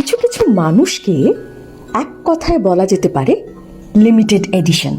কিছু কিছু মানুষকে এক কথায় বলা যেতে পারে লিমিটেড এডিশন।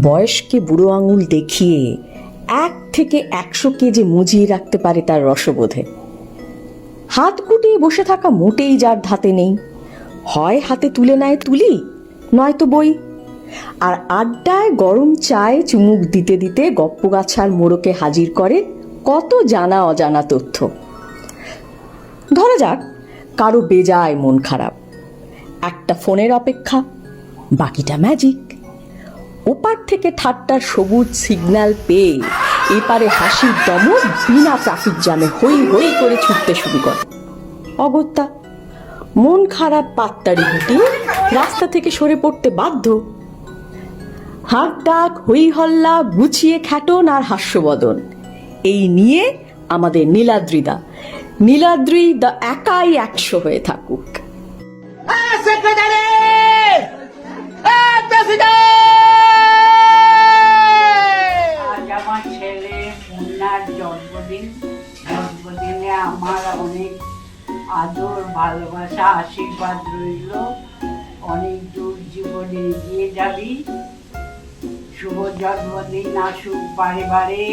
বয়সকে বুড়ো আঙুল দেখিয়ে 1 থেকে 100 কেজি মুজিয়ে রাখতে পারে তার রসবোধে। হাত গুটিয়ে বসে থাকা মোটেই যার ধাতে নেই, হয় হাতে তুলে নেয় তুলি, নয়তো বই। আর আড্ডায় গরম চায়ে চুমুক দিতে দিতে গপ্পগাছার মোড়কে হাজির করে কত জানা অজানা তথ্য। ধরা যাক কারো বেজায় মন খারাপ, একটা ফোনের অপেক্ষা, বাকিটা ম্যাজিক। ওপার থেকে ঠাট্টার সবুজ সিগন্যাল পেয়ে এপারে হাসির দমক বিনা ট্রাফিক জ্যামে হই হই করে ছুটতে শুরু করে। অগত্যা মন খারাপ পাত্তারি গুটিয়ে রাস্তা থেকে সরে পড়তে বাধ্য। হাঁক ডাক, হই হল্লা, গুছিয়ে খ্যাটন আর হাস্যবদন, এই নিয়ে আমাদের নীলাদ্রিদা, নীলাদ্রি দা একাই 100 হয়ে থাকুক। আজ আমার ছেলে মুন্নার জন্মদিন। জন্মদিনে আমার অনেক আদর, ভালোবাসা, আশীর্বাদ রইল। অনেক দূর জীবনে এগিয়ে যাবি। শুভ জন্মদিন আসুক বারে বারে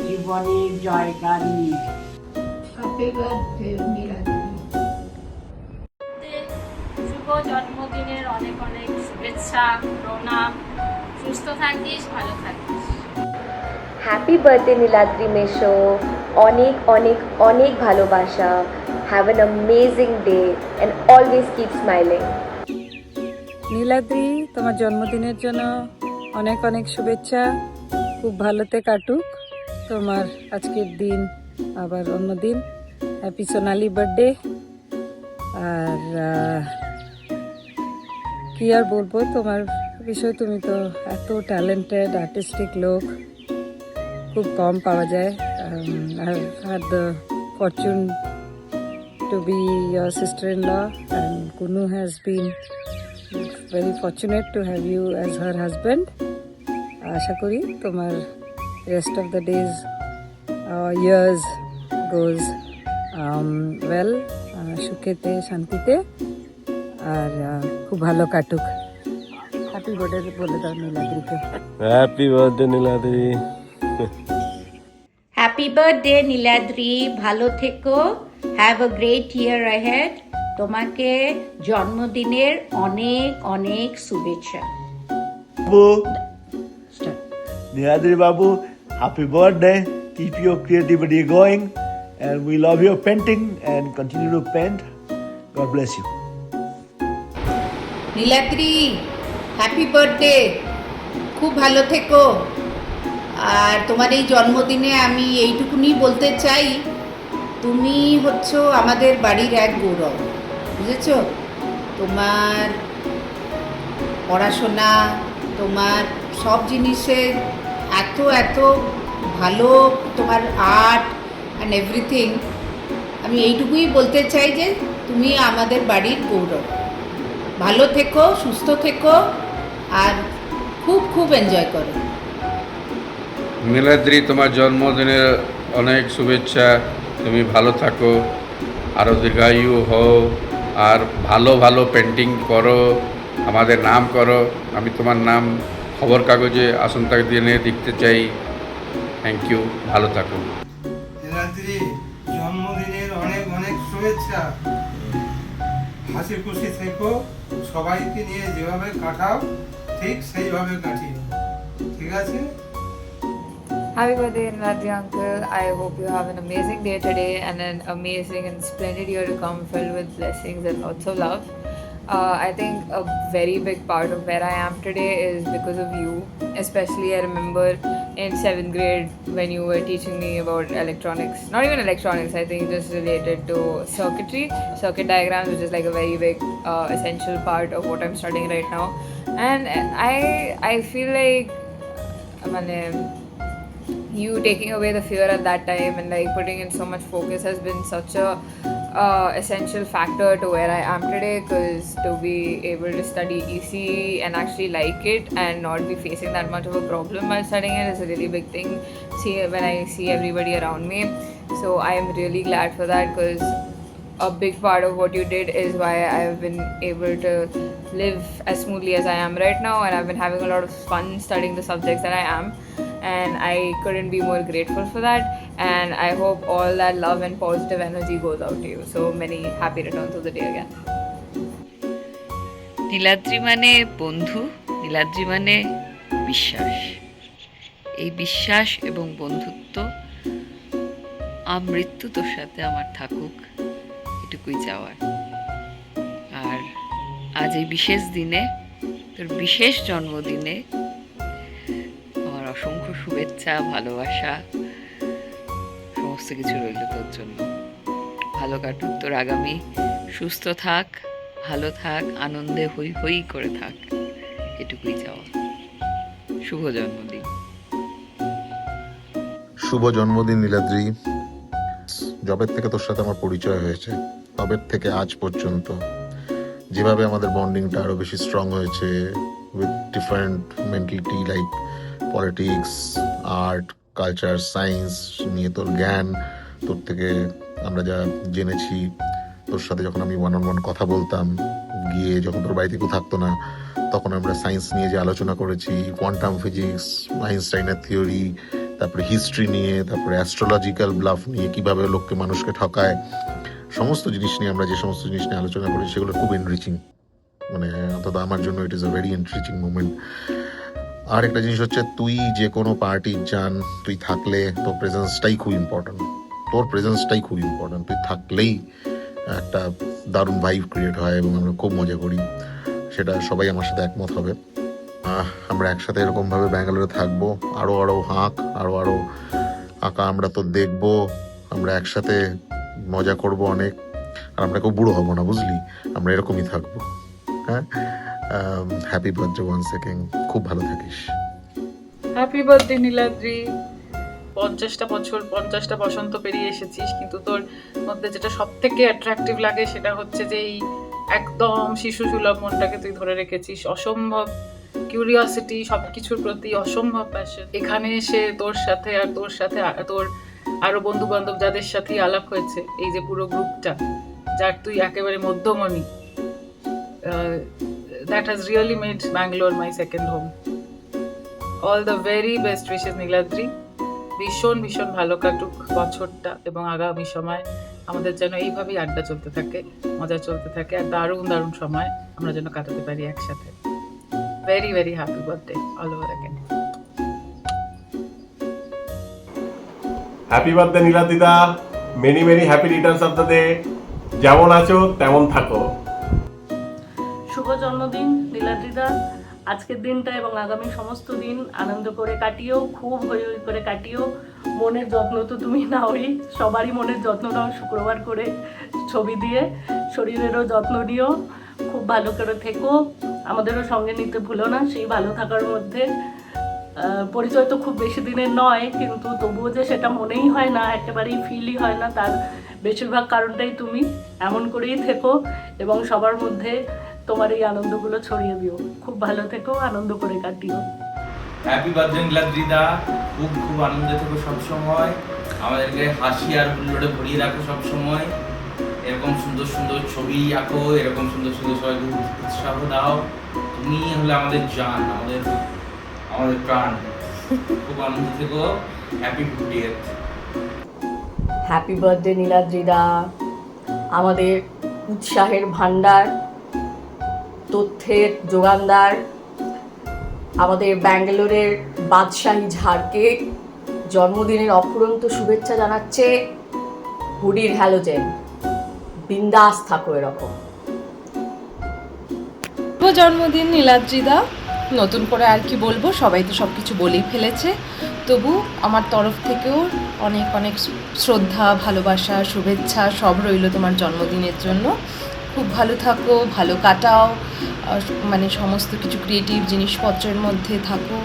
জীবনের জয়গান নিয়ে। Happy birthday Niladri. শুভ জন্মদিনের অনেক অনেক শুভেচ্ছা, প্রণাম। সুস্থ থাকিস, ভালো থাকিস। হ্যাপি বার্থডে নীলাদ্রি মেশো, অনেক অনেক অনেক ভালোবাসা। Have an amazing day and always keep smiling. Niladri, তোমার জন্মদিনের জন্য অনেক অনেক শুভেচ্ছা। খুব ভালোতে কাটুক তোমার আজকের দিন, আবার অন্য দিন। হ্যাপি সোনালি বার্থডে। আর কি আর বলবো তোমার বিষয়, তুমি তো এত ট্যালেন্টেড আর্টিস্টিক লোক, খুব কম পাওয়া যায়। I have had the fortune to be your sister-in-law, and Kunu has been very fortunate to have you as her husband. আশা করি তোমার rest of the days, years goes well, সুখেতে শান্তিতে, আর খুব ভালো কাটুক। হ্যাপি বার্থডে বলে দাও নীলাদ্রিকে। Happy birthday Niladri. Happy birthday Niladri, ভালো থেকো। Have a great year ahead. তোমাকে জন্মদিনের অনেক অনেক শুভেচ্ছা। Niladri Babu, happy birthday. Keep your creativity going, and we love your painting and continue to paint. God bless you. Niladri, happy birthday, খুব ভালো থেকো। আর তোমার এই জন্মদিনে আমি এইটুকুনি বলতে চাই, তুমি হচ্ছো আমাদের বাড়ির এক গৌরব, বুঝেছ? তোমার পড়াশোনা, তোমার সব জিনিসের এত এত ভালো, তোমার আর্ট অ্যান্ড এভরিথিং। আমি এইটুকুই বলতে চাই যে তুমি আমাদের বাড়ির গৌরব। ভালো থেকো, সুস্থ থেকো, আর খুব খুব এনজয় করো। নীলাদ্রি, তোমার জন্মদিনের অনেক শুভেচ্ছা। তুমি ভালো থাকো, আরও দীর্ঘায়ু হও, আর ভালো ভালো পেন্টিং করো, আমাদের নাম করো। আমি তোমার নাম খবর কাগজে আসন্তা দিনে দেখতে চাই। থ্যাংক ইউ, ভালো থাকো। নীলাদ্রি, জন্মদিনের অনেক অনেক শুভেচ্ছা। হাসি খুশি থেকো, সবাইকে নিয়ে যেভাবে কাটাও ঠিক সেইভাবে কাটিও, ঠিক আছে? Happy birthday, Niladri uncle. I hope you have an amazing day today and an amazing and splendid year to come, filled with blessings and lots of love. I think a very big part of where I am today is because of you. Especially, I remember in 7th grade when you were teaching me about electronics. Not even electronics, I think just related to circuitry, circuit diagrams, which is like a very big essential part of what I'm studying right now. And I feel like you taking away the fear at that time and like putting in so much focus has been such a essential factor to where I am today, because to be able to study ECE and actually like it and not be facing that much of a problem while studying it is a really big thing. See, when I see everybody around me, so I am really glad for that, because a big part of what you did is why I've been able to live as smoothly as I am right now, and I've been having a lot of fun studying the subjects that I am, and I couldn't be more grateful for that. And I hope all that love and positive energy goes out to you. So many happy returns of the day again. Niladri মানে বন্ধু, নীলাদ্রি মানে বিশ্বাস। এই বিশ্বাস এবং বন্ধুত্ব আমৃত্যু তোর সাথে আমার থাকুক, এটুকুই চাওয়ার। আর আজ এই বিশেষ দিনে, তোর বিশেষ জন্মদিনে আমার অসংখ্য শুভেচ্ছা, ভালোবাসা, সমস্ত কিছু রইল তোর জন্য। ভালো কাটুক তোর আগামী, সুস্থ থাক, ভালো থাক, আনন্দে হই হই করে থাক, এটুকুই চাওয়া। শুভ জন্মদিন। শুভ জন্মদিন নীলাদ্রি। জবের থেকে তোর সাথে আমার পরিচয় হয়েছে, তবের থেকে আজ পর্যন্ত যেভাবে আমাদের বন্ডিংটা আরও বেশি স্ট্রং হয়েছে with different mentality like politics, art, culture, science নিয়ে তোর জ্ঞান, তোর থেকে আমরা যা জেনেছি, তোর সাথে যখন আমি ওয়ান অন ওয়ান কথা বলতাম, গিয়ে যখন তোর বাড়িতে কেউ থাকতো না, তখন আমরা সায়েন্স নিয়ে যে আলোচনা করেছি, কোয়ান্টাম ফিজিক্স, আইনস্টাইনের থিওরি, তারপরে হিস্ট্রি নিয়ে, তারপরে অ্যাস্ট্রোলজিক্যাল ব্লাফ নিয়ে, কীভাবে লোককে মানুষকে ঠকায়, সমস্ত জিনিস নিয়ে আমরা যে সমস্ত জিনিস নিয়ে আলোচনা করি সেগুলো খুব এনরিচিং। মানে অন্তত আমার জন্য it is a very enriching moment. আর একটা জিনিস হচ্ছে, তুই যে কোনো পার্টির যান, তুই থাকলে তোর প্রেজেন্সটাই খুব ইম্পর্ট্যান্ট, তোর প্রেজেন্সটাই খুব ইম্পর্ট্যান্ট। তুই থাকলেই একটা দারুণ ভাইব ক্রিয়েট হয় এবং আমরা খুব মজা করি, সেটা সবাই আমার সাথে একমত হবে। আমরা একসাথে এরকমভাবে ব্যাঙ্গালোরে থাকবো, আরও আরও আঁকা আমরা তো দেখবো, আমরা একসাথে মজা করব অনেক, আর আমরা কেউ বুড়ো হব না, বুঝলি, আমরা এরকমই থাকবো। হ্যাঁ, হ্যাপি বার্থডে ওয়ান সেকেন্ড, খুব ভালো থাকিস। Happy birthday Niladri. 50টা বছর, 50টা বসন্ত পেরিয়ে এসেছিস, কিন্তু তোর মধ্যে যেটা সব থেকে অ্যাট্রাকটিভ লাগে সেটা হচ্ছে যে এই একদম শিশু সুলভ মনটাকে তুই ধরে রেখেছিস, অসম্ভব কিউরিওসিটি, সব কিছুর প্রতি অসম্ভব প্যাশন। এখানে এসে তোর সাথে তোর আরো বন্ধু বান্ধব যাদের সাথে আলাপ হয়েছে, এই যে পুরো গ্রুপটা, যার তুই একেবারে মধ্যমণি, that has really made Bangalore my second home. All the very best wishes Niladri. ভীষণ ভীষণ ভালো কাটুক বছরটা, এবং আগামী সময় আমাদের যেন এইভাবেই আড্ডা চলতে থাকে, মজা চলতে থাকে, আর দারুণ দারুণ সময় আমরা যেন কাটাতে পারি একসাথে। Very very happy birthday all over again. Happy birthday নীলাদ্রিদা, many many happy returns of the day. যেমন আছো তেমন থাকো। শুভ জন্মদিন নীলাদ্রিদা। আজকের দিনটা এবং আগামী সমস্ত দিন আনন্দ করে কাটিও, খুব হই হই করে কাটিও। মনের যত্ন তো তুমি নাওই, সবারই মনের যত্ন নাও শুক্রবার করে ছবি দিয়ে। শরীরেরও যত্ন নিও, খুব ভালো করে থেকো, আমাদেরও সঙ্গে নিতে ভুলো না। সেই ভালো থাকার মধ্যে পরিচয় তো খুব বেশি দিনের নয়, কিন্তু তবুও যে সেটা মনেই হয় না, একেবারেই ফিলই হয় না, তার বেশিরভাগ কারণটাই তুমি। এমন করেই থেকো এবং সবার মধ্যে তোমার এই আনন্দগুলো ছড়িয়ে দিও। খুব ভালো থেকো, আনন্দ করে কাটিও। হ্যাপি বার্থডে নীলাদ্রিদা, খুব খুব আনন্দে থেকো সবসময়, আমাদেরকে হাসি আর হুল্লোড়ে ভরিয়ে রাখো সবসময়, এরকম সুন্দর সুন্দর ছবি আঁকো, এরকম সুন্দর সুন্দর সবাইকে উৎসাহ দাও। তুমি হলে আমাদের জান, আমাদের প্রাণ। খুব আনন্দ থেকো। Happy 50th। হ্যাপি বার্থডে নীলাদ্রিদা, আমাদের উৎসাহের ভান্ডার, তথ্যের যোগানদার, আমাদের ব্যাঙ্গালোরের বাদশাহী ঝাড়কে জন্মদিনের অফুরন্ত শুভেচ্ছা জানাচ্ছে হুডির হ্যালোজেন। বিন্দাস থাকো এরকম। শুভ জন্মদিন নীলাদ্রিদা। নতুন করে আর কি বলবো, সবাই তো সব কিছু বলেই ফেলেছে, তবু আমার তরফ থেকেও অনেক অনেক শ্রদ্ধা, ভালোবাসা, শুভেচ্ছা সব রইল তোমার জন্মদিনের জন্য। খুব ভালো থাকো, ভালো কাটাও, মানে সমস্ত কিছু ক্রিয়েটিভ জিনিসপত্রের মধ্যে থাকো।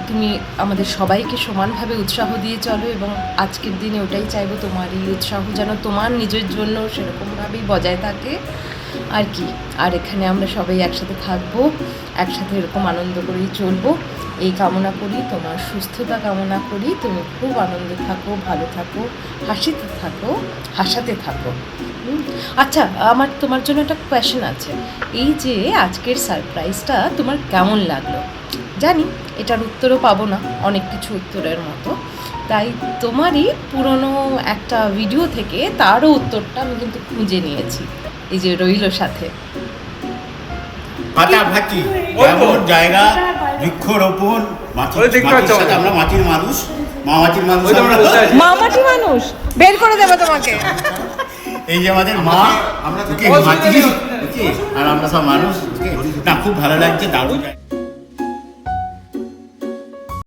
তুমি আমাদের সবাইকে সমানভাবে উৎসাহ দিয়ে চলো, এবং আজকের দিনে ওটাই চাইবো, তোমার এই উৎসাহ যেন তোমার নিজের জন্য সেরকমভাবেই বজায় থাকে আর কি। আর এখানে আমরা সবাই একসাথে থাকবো, একসাথে এরকম আনন্দ করেই চলবো, এই কামনা করি, তোমার সুস্থতা কামনা করি, তুমি খুব আনন্দে থাকো, ভালো থাকো, হাসিতে থাকো, হাসাতে থাকো। আচ্ছা, আমার তোমার জন্য একটা কোয়েশ্চেন আছে। এই যে আজকের সারপ্রাইজটা তোমার কেমন লাগলো? জানি এটার উত্তরও পাবো না, অনেক কিছু উত্তরের মতো, তাই তোমারই পুরনো একটা ভিডিও থেকে তারও উত্তরটা আমি কিন্তু খুঁজে নিয়েছি, এই যে রইল সাথে। ফাটাফাটি এমন জায়গা, বৃক্ষরোপণ, আমরা মাটির মানুষ, মামাটির মানুষ, মামাটি মানুষ বের করে দেবো তোমাকে। এই যে আমাদের মা, আমরা মাটি, আর আমরা সব মানুষ। না, খুব ভালো লাগছে, দারুণ।